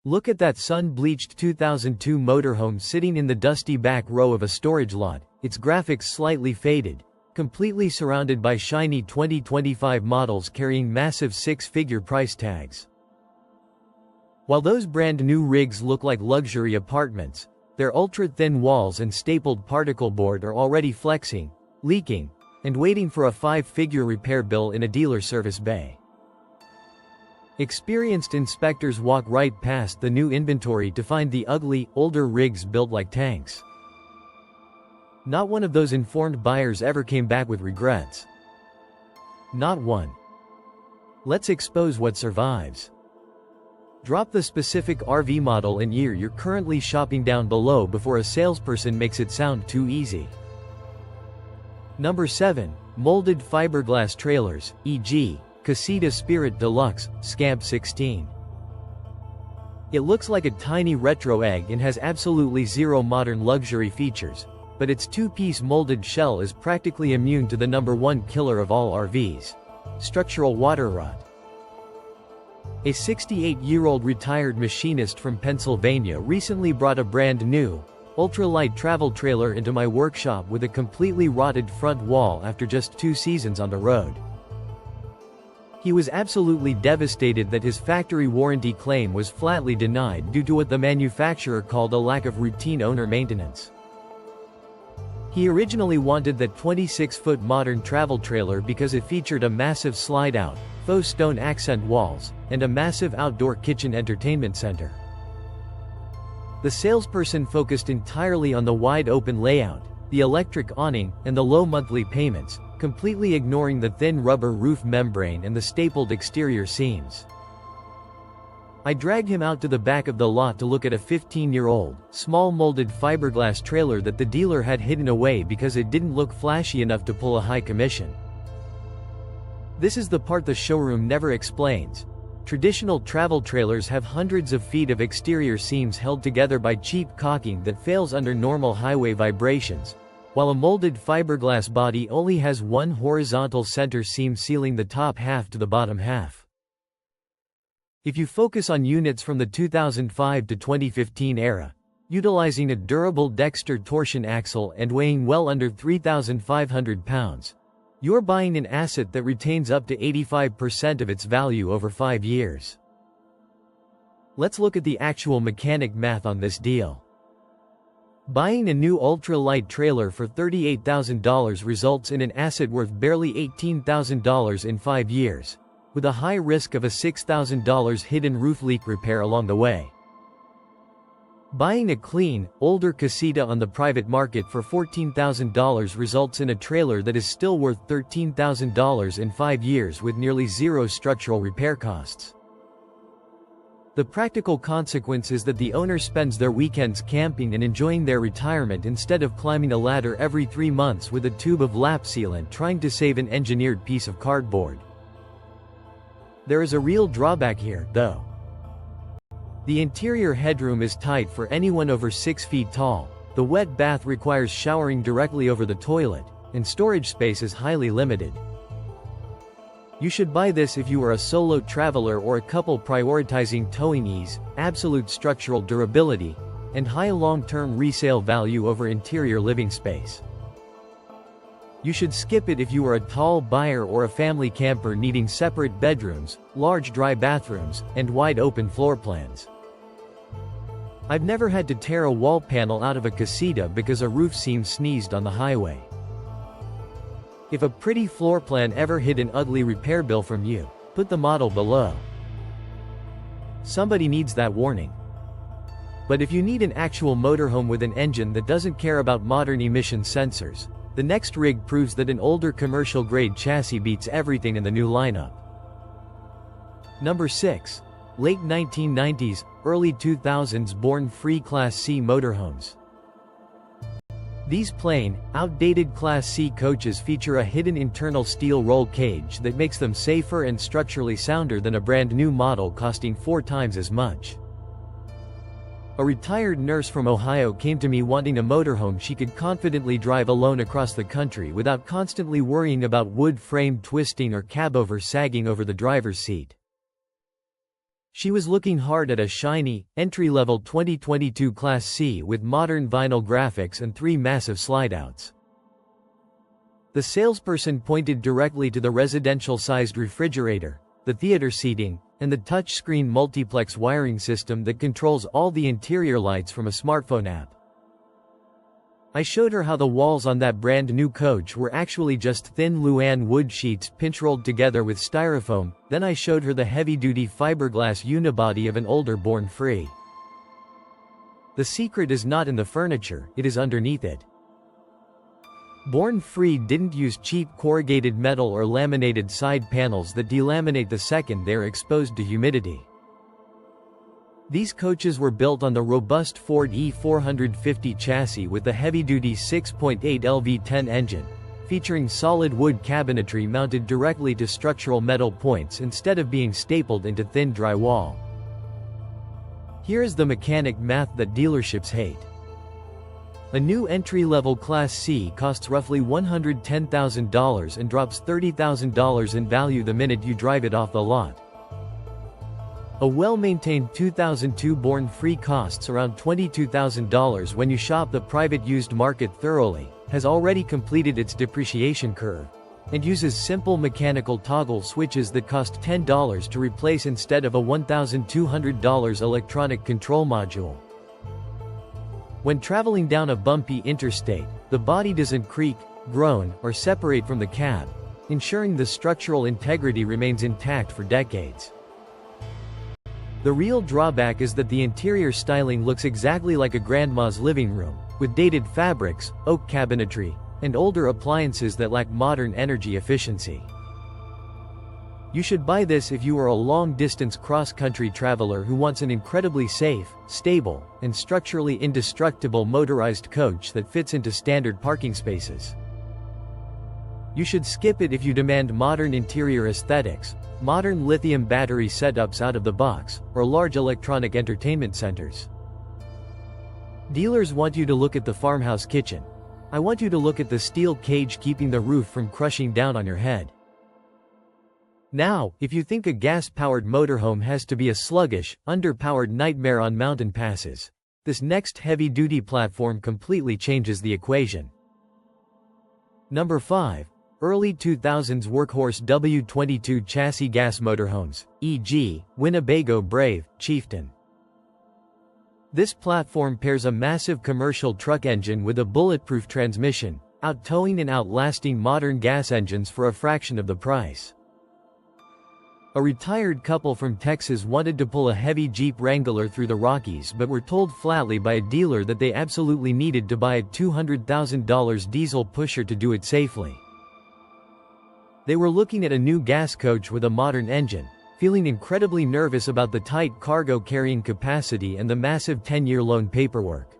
Look at that sun-bleached 2002 motorhome sitting in the dusty back row of a storage lot, its graphics slightly faded, completely surrounded by shiny 2025 models carrying massive six-figure price tags. While those brand-new rigs look like luxury apartments, their ultra-thin walls and stapled particle board are already flexing, leaking, and waiting for a five-figure repair bill in a dealer service bay. Experienced inspectors walk right past the new inventory to find the ugly, older rigs built like tanks. Not one of those informed buyers ever came back with regrets. Not one. Let's expose what survives. Drop the specific RV model and year you're currently shopping down below before a salesperson makes it sound too easy. Number 7. Molded fiberglass trailers, e.g., Casita Spirit Deluxe, Scamp 16. It looks like a tiny retro egg and has absolutely zero modern luxury features, but its two-piece molded shell is practically immune to the number one killer of all RVs: structural water rot. A 68-year-old retired machinist from Pennsylvania recently brought a brand new, ultralight travel trailer into my workshop with a completely rotted front wall after just 2 seasons on the road. He was absolutely devastated that his factory warranty claim was flatly denied due to what the manufacturer called a lack of routine owner maintenance. He originally wanted that 26-foot modern travel trailer because it featured a massive slide-out, faux stone accent walls, and a massive outdoor kitchen entertainment center. The salesperson focused entirely on the wide-open layout, the electric awning, and the low monthly payments, completely ignoring the thin rubber roof membrane and the stapled exterior seams. I dragged him out to the back of the lot to look at a 15-year-old, small molded fiberglass trailer that the dealer had hidden away because it didn't look flashy enough to pull a high commission. This is the part the showroom never explains. Traditional travel trailers have hundreds of feet of exterior seams held together by cheap caulking that fails under normal highway vibrations, while a molded fiberglass body only has one horizontal center seam sealing the top half to the bottom half. If you focus on units from the 2005 to 2015 era, utilizing a durable Dexter torsion axle and weighing well under 3,500 pounds, you're buying an asset that retains up to 85% of its value over 5 years. Let's look at the actual mechanic math on this deal. Buying a new ultra-light trailer for $38,000 results in an asset worth barely $18,000 in 5 years, with a high risk of a $6,000 hidden roof leak repair along the way. Buying a clean, older Casita on the private market for $14,000 results in a trailer that is still worth $13,000 in 5 years with nearly zero structural repair costs. The practical consequence is that the owner spends their weekends camping and enjoying their retirement instead of climbing a ladder every 3 months with a tube of lap sealant trying to save an engineered piece of cardboard. There is a real drawback here, though. The interior headroom is tight for anyone over 6 feet tall, the wet bath requires showering directly over the toilet, and storage space is highly limited. You should buy this if you are a solo traveler or a couple prioritizing towing ease, absolute structural durability, and high long-term resale value over interior living space. You should skip it if you are a tall buyer or a family camper needing separate bedrooms, large dry bathrooms, and wide open floor plans. I've never had to tear a wall panel out of a Casita because a roof seam sneezed on the highway. If a pretty floor plan ever hid an ugly repair bill from you, put the model below. Somebody needs that warning. But if you need an actual motorhome with an engine that doesn't care about modern emission sensors, the next rig proves that an older commercial-grade chassis beats everything in the new lineup. Number 6. Late 1990s, early 2000s born free Class C motorhomes. These plain, outdated Class C coaches feature a hidden internal steel roll cage that makes them safer and structurally sounder than a brand new model costing 4 times as much. A retired nurse from Ohio came to me wanting a motorhome she could confidently drive alone across the country without constantly worrying about wood frame twisting or cabover sagging over the driver's seat. She was looking hard at a shiny, entry-level 2022 Class C with modern vinyl graphics and 3 massive slide-outs. The salesperson pointed directly to the residential-sized refrigerator, the theater seating, and the touchscreen multiplex wiring system that controls all the interior lights from a smartphone app. I showed her how the walls on that brand new coach were actually just thin Luan wood sheets pinch-rolled together with styrofoam, then I showed her the heavy-duty fiberglass unibody of an older Born Free. The secret is not in the furniture, it is underneath it. Born Free didn't use cheap corrugated metal or laminated side panels that delaminate the second they are exposed to humidity. These coaches were built on the robust Ford E450 chassis with the heavy-duty 6.8 LV10 engine, featuring solid wood cabinetry mounted directly to structural metal points instead of being stapled into thin drywall. Here is the mechanic math that dealerships hate. A new entry-level Class C costs roughly $110,000 and drops $30,000 in value the minute you drive it off the lot. A well-maintained 2002 Born Free costs around $22,000 when you shop the private used market thoroughly, has already completed its depreciation curve, and uses simple mechanical toggle switches that cost $10 to replace instead of a $1,200 electronic control module. When traveling down a bumpy interstate, the body doesn't creak, groan, or separate from the cab, ensuring the structural integrity remains intact for decades. The real drawback is that the interior styling looks exactly like a grandma's living room, with dated fabrics, oak cabinetry, and older appliances that lack modern energy efficiency. You should buy this if you are a long-distance cross-country traveler who wants an incredibly safe, stable, and structurally indestructible motorized coach that fits into standard parking spaces. You should skip it if you demand modern interior aesthetics, modern lithium battery setups out of the box, or large electronic entertainment centers. Dealers want you to look at the farmhouse kitchen. I want you to look at the steel cage keeping the roof from crushing down on your head. Now, if you think a gas-powered motorhome has to be a sluggish, underpowered nightmare on mountain passes, this next heavy-duty platform completely changes the equation. Number 5. Early 2000s Workhorse W22 Chassis Gas Motorhomes, e.g., Winnebago Brave, Chieftain. This platform pairs a massive commercial truck engine with a bulletproof transmission, out-towing and outlasting modern gas engines for a fraction of the price. A retired couple from Texas wanted to pull a heavy Jeep Wrangler through the Rockies but were told flatly by a dealer that they absolutely needed to buy a $200,000 diesel pusher to do it safely. They were looking at a new gas coach with a modern engine, feeling incredibly nervous about the tight cargo carrying capacity and the massive 10-year loan paperwork.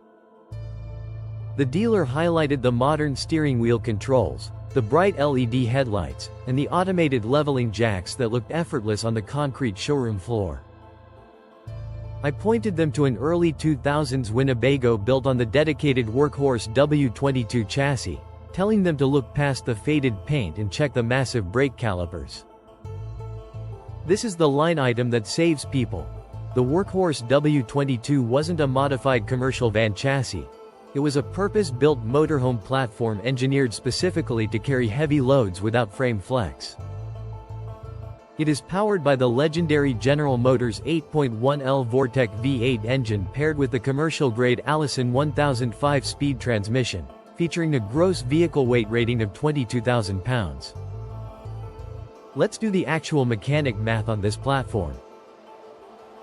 The dealer highlighted the modern steering wheel controls, the bright LED headlights, and the automated leveling jacks that looked effortless on the concrete showroom floor. I pointed them to an early 2000s Winnebago built on the dedicated Workhorse W22 chassis, telling them to look past the faded paint and check the massive brake calipers. This is the line item that saves people. The Workhorse W22 wasn't a modified commercial van chassis. It was a purpose-built motorhome platform engineered specifically to carry heavy loads without frame flex. It is powered by the legendary General Motors 8.1L Vortec V8 engine paired with the commercial-grade Allison 1005 speed transmission, featuring a gross vehicle weight rating of 22,000 pounds. Let's do the actual mechanic math on this platform.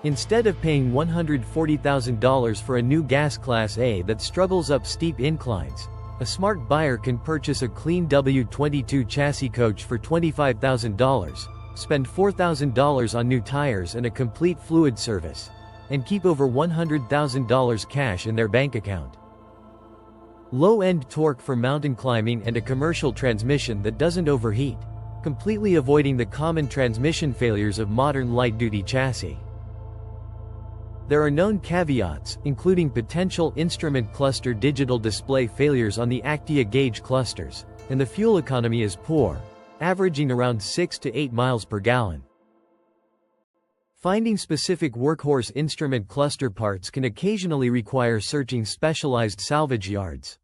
Instead of paying $140,000 for a new gas Class A that struggles up steep inclines, a smart buyer can purchase a clean W22 chassis coach for $25,000, spend $4,000 on new tires and a complete fluid service, and keep over $100,000 cash in their bank account. Low-end torque for mountain climbing and a commercial transmission that doesn't overheat, completely avoiding the common transmission failures of modern light-duty chassis. There are known caveats, including potential instrument cluster digital display failures on the Actia gauge clusters, and the fuel economy is poor, averaging around 6 to 8 miles per gallon. Finding specific workhorse instrument cluster parts can occasionally require searching specialized salvage yards.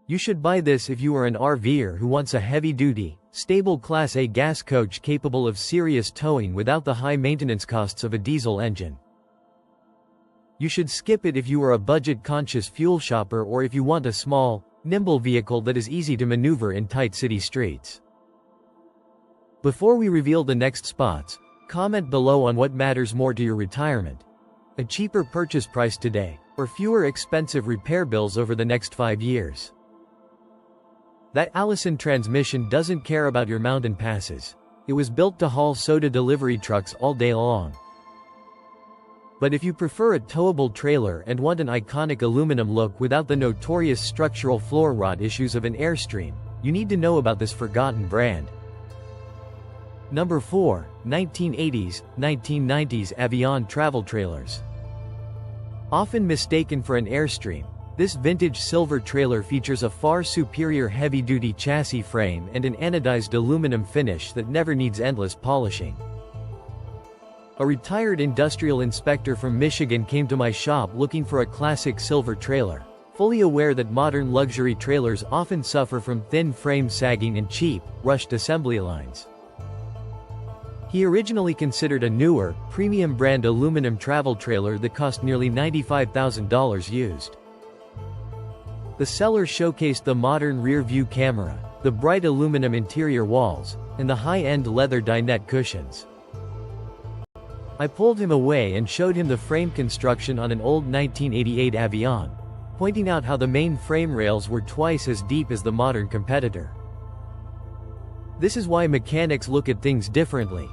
You should buy this if you are an RVer who wants a heavy-duty, stable Class A gas coach capable of serious towing without the high maintenance costs of a diesel engine. You should skip it if you are a budget-conscious fuel shopper or if you want a small, nimble vehicle that is easy to maneuver in tight city streets. Before we reveal the next spots, comment below on what matters more to your retirement: a cheaper purchase price today, or fewer expensive repair bills over the next 5 years. That Allison transmission doesn't care about your mountain passes. It was built to haul soda delivery trucks all day long. But if you prefer a towable trailer and want an iconic aluminum look without the notorious structural floor rot issues of an Airstream, you need to know about this forgotten brand. Number 4. 1980s, 1990s Avion Travel Trailers. Often mistaken for an Airstream, this vintage silver trailer features a far superior heavy-duty chassis frame and an anodized aluminum finish that never needs endless polishing. A retired industrial inspector from Michigan came to my shop looking for a classic silver trailer, fully aware that modern luxury trailers often suffer from thin frame sagging and cheap, rushed assembly lines. He originally considered a newer, premium brand aluminum travel trailer that cost nearly $95,000 used. The seller showcased the modern rear-view camera, the bright aluminum interior walls, and the high-end leather dinette cushions. I pulled him away and showed him the frame construction on an old 1988 Avion, pointing out how the main frame rails were twice as deep as the modern competitor. This is why mechanics look at things differently.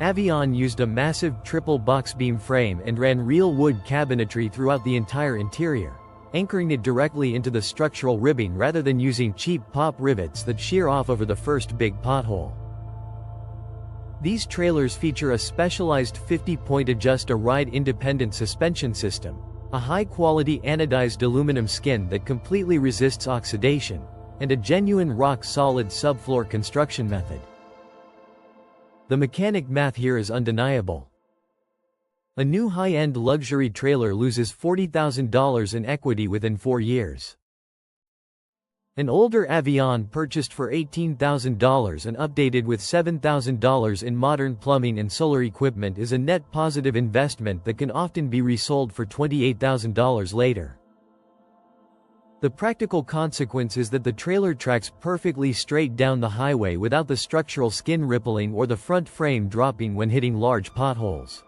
Avion used a massive triple box beam frame and ran real wood cabinetry throughout the entire interior, anchoring it directly into the structural ribbing rather than using cheap pop rivets that shear off over the first big pothole. These trailers feature a specialized 50-point adjust-a-ride independent suspension system, a high-quality anodized aluminum skin that completely resists oxidation, and a genuine rock-solid subfloor construction method. The mechanic math here is undeniable. A new high-end luxury trailer loses $40,000 in equity within 4 years. An older Avion purchased for $18,000 and updated with $7,000 in modern plumbing and solar equipment is a net positive investment that can often be resold for $28,000 later. The practical consequence is that the trailer tracks perfectly straight down the highway without the structural skin rippling or the front frame dropping when hitting large potholes.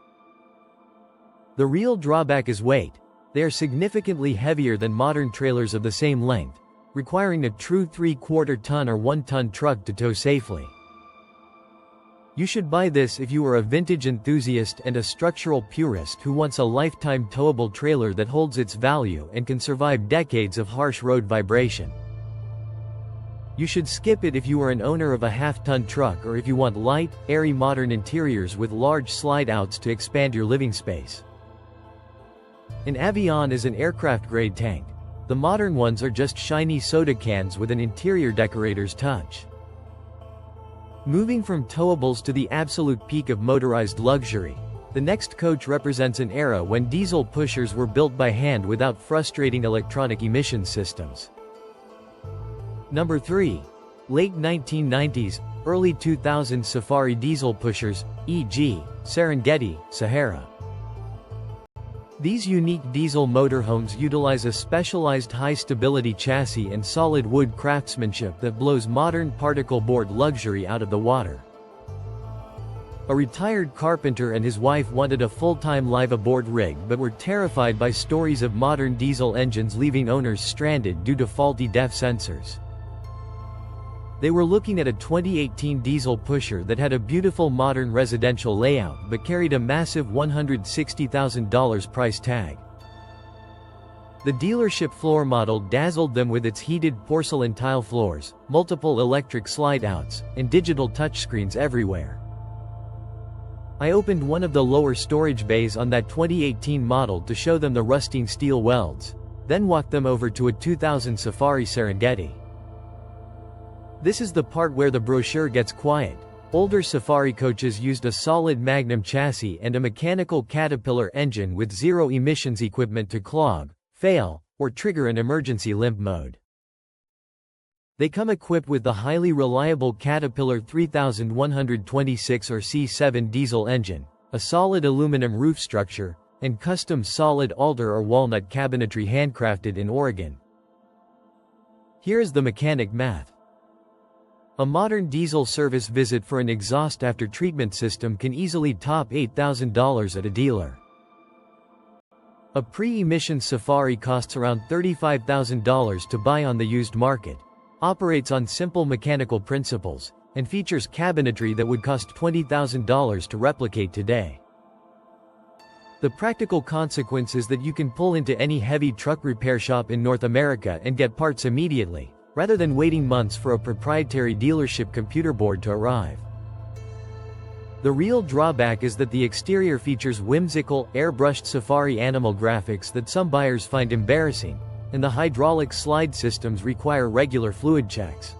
The real drawback is weight. They are significantly heavier than modern trailers of the same length, requiring a true 3/4 ton or 1 ton truck to tow safely. You should buy this if you are a vintage enthusiast and a structural purist who wants a lifetime towable trailer that holds its value and can survive decades of harsh road vibration. You should skip it if you are an owner of a half-ton truck or if you want light, airy modern interiors with large slide-outs to expand your living space. An Avion is an aircraft-grade tank. The modern ones are just shiny soda cans with an interior decorator's touch. Moving from towables to the absolute peak of motorized luxury, the next coach represents an era when diesel pushers were built by hand without frustrating electronic emission systems. Number 3. Late 1990s, early 2000s Safari diesel pushers, e.g., Serengeti, Sahara. These unique diesel motorhomes utilize a specialized high-stability chassis and solid wood craftsmanship that blows modern particle board luxury out of the water. A retired carpenter and his wife wanted a full-time live-aboard rig but were terrified by stories of modern diesel engines leaving owners stranded due to faulty DEF sensors. They were looking at a 2018 diesel pusher that had a beautiful modern residential layout but carried a massive $160,000 price tag. The dealership floor model dazzled them with its heated porcelain tile floors, multiple electric slide-outs, and digital touchscreens everywhere. I opened one of the lower storage bays on that 2018 model to show them the rusting steel welds, then walked them over to a 2000 Safari Serengeti. This is the part where the brochure gets quiet. Older Safari coaches used a solid Magnum chassis and a mechanical Caterpillar engine with zero emissions equipment to clog, fail, or trigger an emergency limp mode. They come equipped with the highly reliable Caterpillar 3126 or C7 diesel engine, a solid aluminum roof structure, and custom solid alder or walnut cabinetry handcrafted in Oregon. Here is the mechanic math. A modern diesel service visit for an exhaust after treatment system can easily top $8,000 at a dealer. A pre-emission Safari costs around $35,000 to buy on the used market, operates on simple mechanical principles, and features cabinetry that would cost $20,000 to replicate today. The practical consequence is that you can pull into any heavy truck repair shop in North America and get parts immediately, rather than waiting months for a proprietary dealership computer board to arrive. The real drawback is that the exterior features whimsical, airbrushed Safari animal graphics that some buyers find embarrassing, and the hydraulic slide systems require regular fluid checks.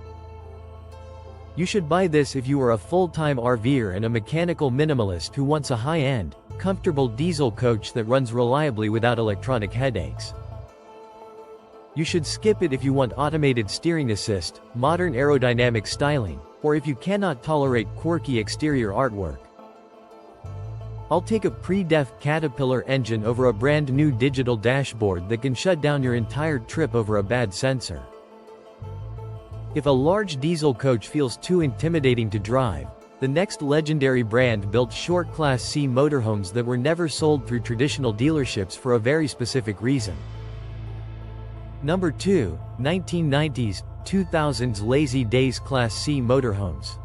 You should buy this if you are a full-time RVer and a mechanical minimalist who wants a high-end, comfortable diesel coach that runs reliably without electronic headaches. You should skip it if you want automated steering assist, modern aerodynamic styling, or if you cannot tolerate quirky exterior artwork. I'll take a pre-def Caterpillar engine over a brand new digital dashboard that can shut down your entire trip over a bad sensor. If a large diesel coach feels too intimidating to drive, the next legendary brand built short Class C motorhomes that were never sold through traditional dealerships for a very specific reason. Number 2, 1990s, 2000s Lazy Days Class C motorhomes.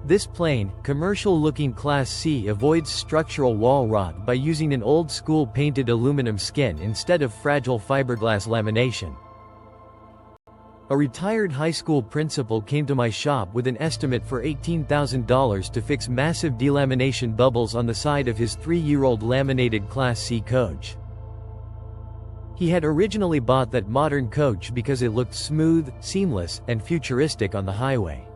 This plain, commercial-looking Class C avoids structural wall rot by using an old-school painted aluminum skin instead of fragile fiberglass lamination. A retired high school principal came to my shop with an estimate for $18,000 to fix massive delamination bubbles on the side of his 3-year-old laminated Class C coach. He had originally bought that modern coach because it looked smooth, seamless, and futuristic on the highway.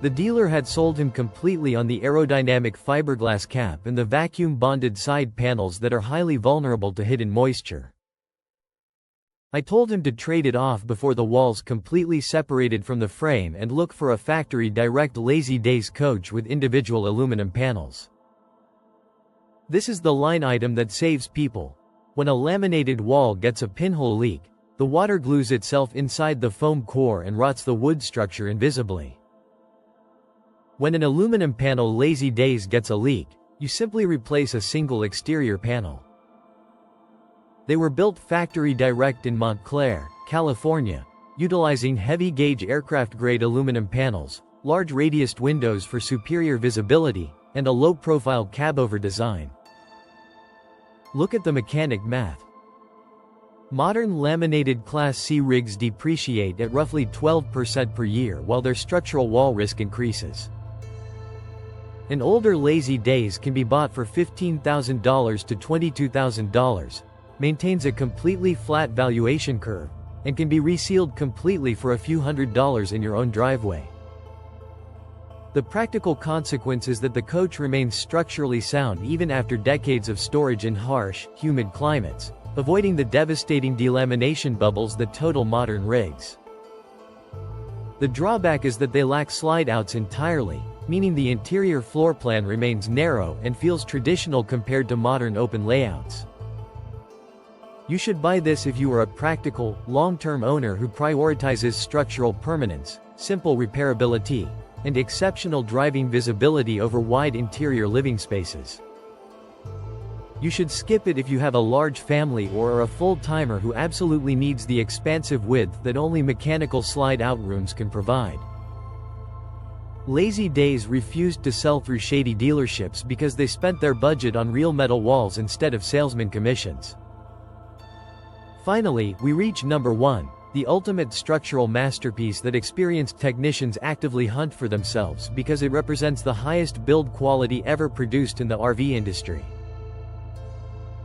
The dealer had sold him completely on the aerodynamic fiberglass cap and the vacuum-bonded side panels that are highly vulnerable to hidden moisture. I told him to trade it off before the walls completely separated from the frame and look for a factory-direct Lazy Days coach with individual aluminum panels. This is the line item that saves people. When a laminated wall gets a pinhole leak, the water glues itself inside the foam core and rots the wood structure invisibly. When an aluminum panel Lazy Days gets a leak, you simply replace a single exterior panel. They were built factory direct in Montclair, California, utilizing heavy-gauge aircraft-grade aluminum panels, large radiused windows for superior visibility, and a low-profile cab-over design. Look at the mechanic math. Modern laminated Class C rigs depreciate at roughly 12% per year while their structural wall risk increases. An older Lazy Days can be bought for $15,000 to $22,000, maintains a completely flat valuation curve, and can be resealed completely for a few $100s in your own driveway. The practical consequence is that the coach remains structurally sound even after decades of storage in harsh, humid climates, avoiding the devastating delamination bubbles that total modern rigs. The drawback is that they lack slide-outs entirely, meaning the interior floor plan remains narrow and feels traditional compared to modern open layouts. You should buy this if you are a practical, long-term owner who prioritizes structural permanence, simple repairability, and exceptional driving visibility over wide interior living spaces. You should skip it if you have a large family or are a full-timer who absolutely needs the expansive width that only mechanical slide-out rooms can provide. Lazy Days refused to sell through shady dealerships because they spent their budget on real metal walls instead of salesman commissions. Finally, we reach number 1, the ultimate structural masterpiece that experienced technicians actively hunt for themselves because it represents the highest build quality ever produced in the RV industry.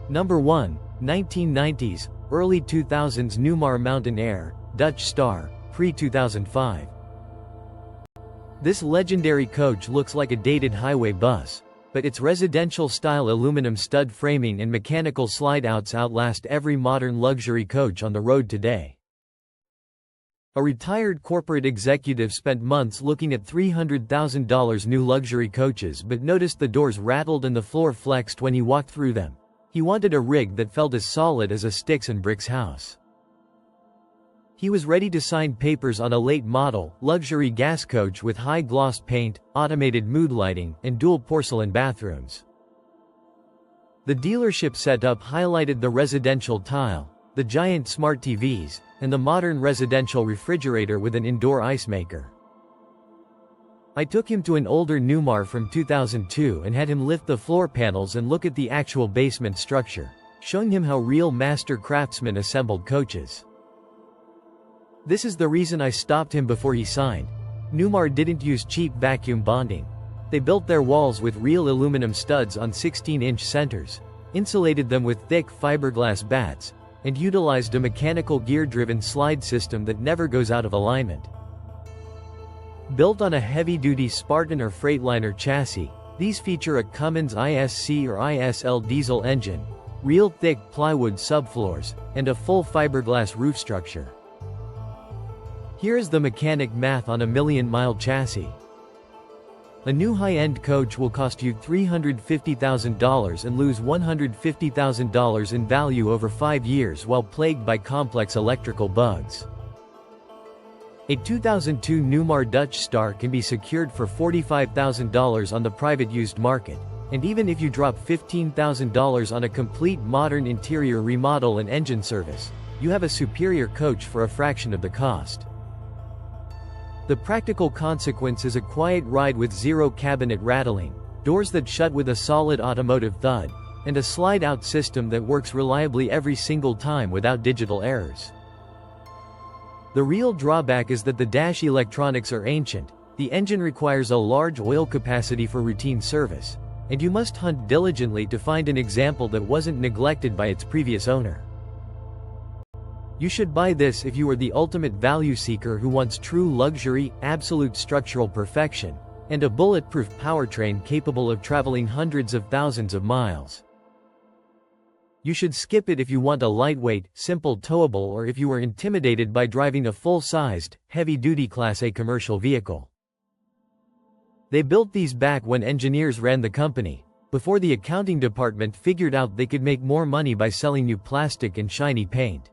Number 1, 1990s, early 2000s Newmar Mountain Air, Dutch Star, pre-2005. This legendary coach looks like a dated highway bus, but its residential-style aluminum stud framing and mechanical slide-outs outlast every modern luxury coach on the road today. A retired corporate executive spent months looking at $300,000 new luxury coaches but noticed the doors rattled and the floor flexed when he walked through them. He wanted a rig that felt as solid as a sticks and bricks house. He was ready to sign papers on a late-model, luxury gas coach with high-gloss paint, automated mood lighting, and dual porcelain bathrooms. The dealership setup highlighted the residential tile, the giant smart TVs, and the modern residential refrigerator with an indoor ice maker. I took him to an older Newmar from 2002 and had him lift the floor panels and look at the actual basement structure, showing him how real master craftsmen assembled coaches. This is the reason I stopped him before he signed. Newmar didn't use cheap vacuum bonding. They built their walls with real aluminum studs on 16-inch centers, insulated them with thick fiberglass bats, and utilized a mechanical gear-driven slide system that never goes out of alignment. Built on a heavy-duty Spartan or Freightliner chassis, these feature a Cummins ISC or ISL diesel engine, real thick plywood subfloors, and a full fiberglass roof structure. Here is the mechanic math on a million-mile chassis. A new high-end coach will cost you $350,000 and lose $150,000 in value over 5 years while plagued by complex electrical bugs. A 2002 Newmar Dutch Star can be secured for $45,000 on the private used market, and even if you drop $15,000 on a complete modern interior remodel and engine service, you have a superior coach for a fraction of the cost. The practical consequence is a quiet ride with zero cabinet rattling, doors that shut with a solid automotive thud, and a slide-out system that works reliably every single time without digital errors. The real drawback is that the dash electronics are ancient, the engine requires a large oil capacity for routine service, and you must hunt diligently to find an example that wasn't neglected by its previous owner. You should buy this if you are the ultimate value seeker who wants true luxury, absolute structural perfection, and a bulletproof powertrain capable of traveling hundreds of thousands of miles. You should skip it if you want a lightweight, simple towable or if you are intimidated by driving a full-sized, heavy-duty Class A commercial vehicle. They built these back when engineers ran the company, before the accounting department figured out they could make more money by selling you plastic and shiny paint.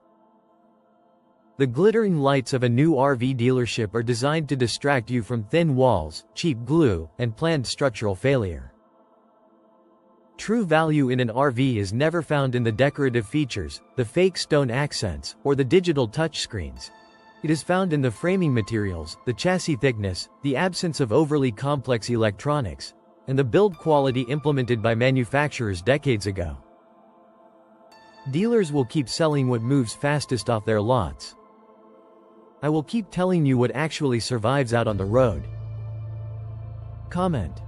The glittering lights of a new RV dealership are designed to distract you from thin walls, cheap glue, and planned structural failure. True value in an RV is never found in the decorative features, the fake stone accents, or the digital touchscreens. It is found in the framing materials, the chassis thickness, the absence of overly complex electronics, and the build quality implemented by manufacturers decades ago. Dealers will keep selling what moves fastest off their lots. I will keep telling you what actually survives out on the road. Comment.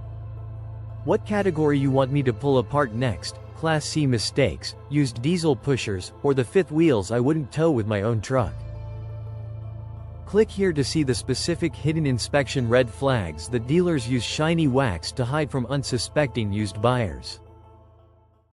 What category you want me to pull apart next, Class C mistakes, used diesel pushers, or the fifth wheels I wouldn't tow with my own truck? Click here to see the specific hidden inspection red flags that dealers use shiny wax to hide from unsuspecting used buyers.